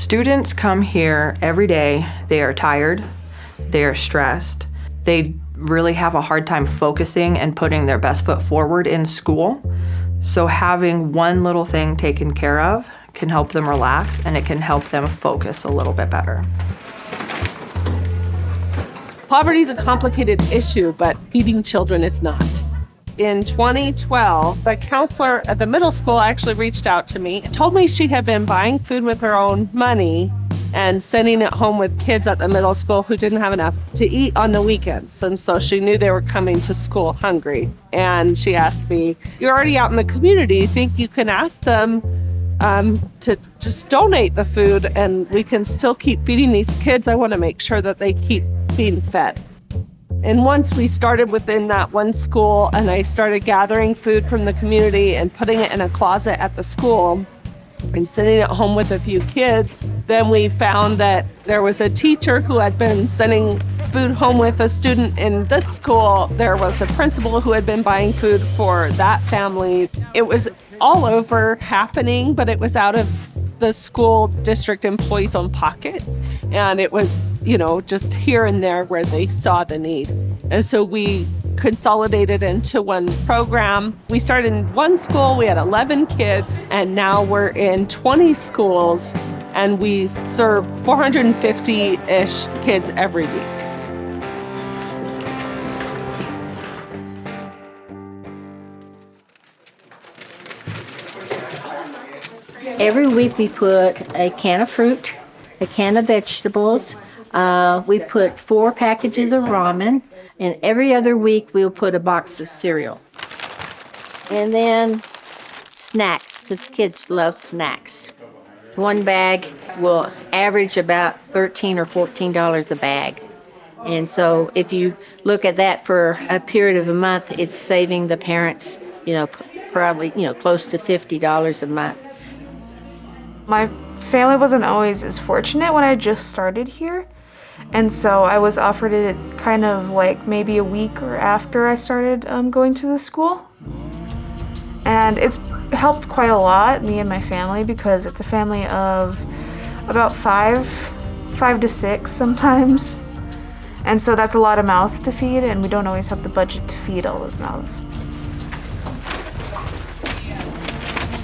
Students come here every day. They are tired, they are stressed, they really have a hard time focusing and putting their best foot forward in school. So having one little thing taken care of can help them relax, and it can help them focus a little bit better. Poverty is a complicated issue, but feeding children is not. In 2012, the counselor at the middle school actually reached out to me and told me she had been buying food with her own money and sending it home with kids at the middle school who didn't have enough to eat on the weekends. And so she knew they were coming to school hungry. And she asked me, "You're already out in the community. You think you can ask them to just donate the food and we can still keep feeding these kids? I want to make sure that they keep being fed." And once we started within that one school and I started gathering food from the community and putting it in a closet at the school and sending it home with a few kids, then we found that there was a teacher who had been sending food home with a student in this school. There was a principal who had been buying food for that family. It was all over happening, but it was out of the school district employees' own pocket. And it was, just here and there where they saw the need. And so we consolidated into one program. We started in one school, we had 11 kids, and now we're in 20 schools, and we serve 450-ish kids every week. Every week we put a can of fruit, a can of vegetables. We put 4 packages of ramen, and every other week we'll put a box of cereal. And then snacks, because kids love snacks. One bag will average about $13 or $14 a bag. And so if you look at that for a period of a month, it's saving the parents, probably, close to $50 a month. My family wasn't always as fortunate when I just started here, and so I was offered it kind of like maybe a week or after I started going to the school. And it's helped quite a lot, me and my family, because it's a family of about five to six sometimes. And so that's a lot of mouths to feed, and we don't always have the budget to feed all those mouths.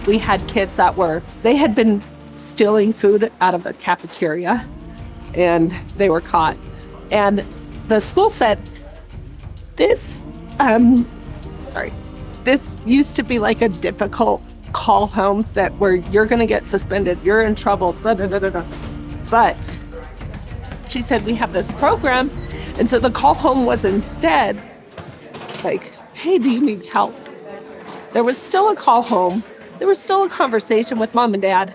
We had kids they had been stealing food out of the cafeteria, and they were caught. And the school said, this used to be like a difficult call home where you're gonna get suspended, you're in trouble, blah, blah, blah, blah, blah. But she said, we have this program. And so the call home was instead like, hey, do you need help? There was still a call home. There was still a conversation with mom and dad.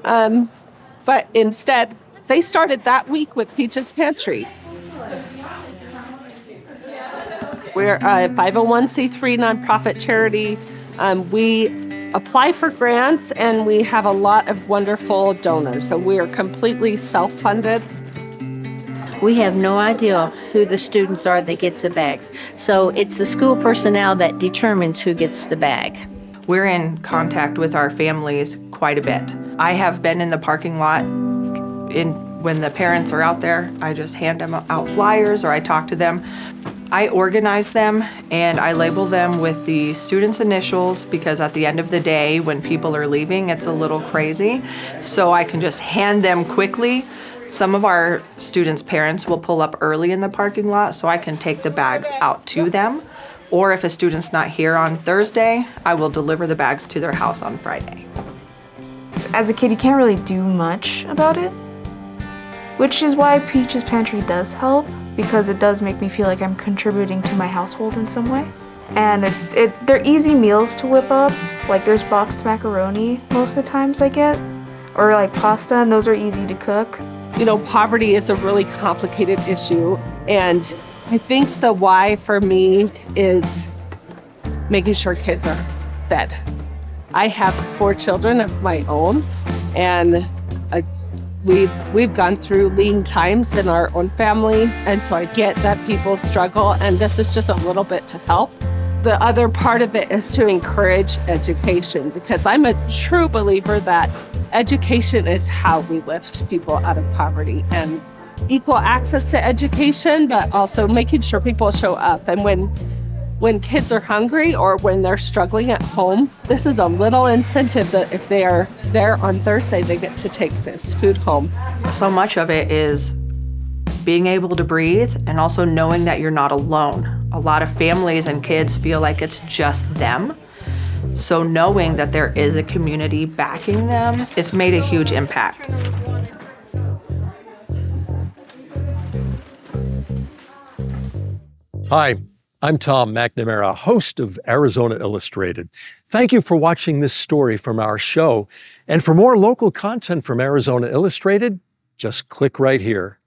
But instead, they started that week with Peach's Pantry. We're a 501c3 nonprofit charity. We apply for grants, and we have a lot of wonderful donors. So we are completely self-funded. We have no idea who the students are that gets the bags. So it's the school personnel that determines who gets the bag. We're in contact with our families quite a bit. I have been in the parking lot when the parents are out there. I just hand them out flyers, or I talk to them. I organize them and I label them with the students' initials, because at the end of the day, when people are leaving, it's a little crazy. So I can just hand them quickly. Some of our students' parents will pull up early in the parking lot, so I can take the bags out to them. Or if a student's not here on Thursday, I will deliver the bags to their house on Friday. As a kid, you can't really do much about it, which is why Peach's Pantry does help, because it does make me feel like I'm contributing to my household in some way. And they're easy meals to whip up. Like, there's boxed macaroni most of the times I get, or like pasta, and those are easy to cook. Poverty is a really complicated issue, and I think the why for me is making sure kids are fed. I have 4 children of my own, and we've gone through lean times in our own family, and so I get that people struggle, and this is just a little bit to help. The other part of it is to encourage education, because I'm a true believer that Education is how we lift people out of poverty, and equal access to education, but also making sure people show up. And when kids are hungry or when they're struggling at home, this is a little incentive that if they are there on Thursday, they get to take this food home. So much of it is being able to breathe and also knowing that you're not alone. A lot of families and kids feel like it's just them. So knowing that there is a community backing them, it's made a huge impact. Hi, I'm Tom McNamara, host of Arizona Illustrated. Thank you for watching this story from our show. And for more local content from Arizona Illustrated, just click right here.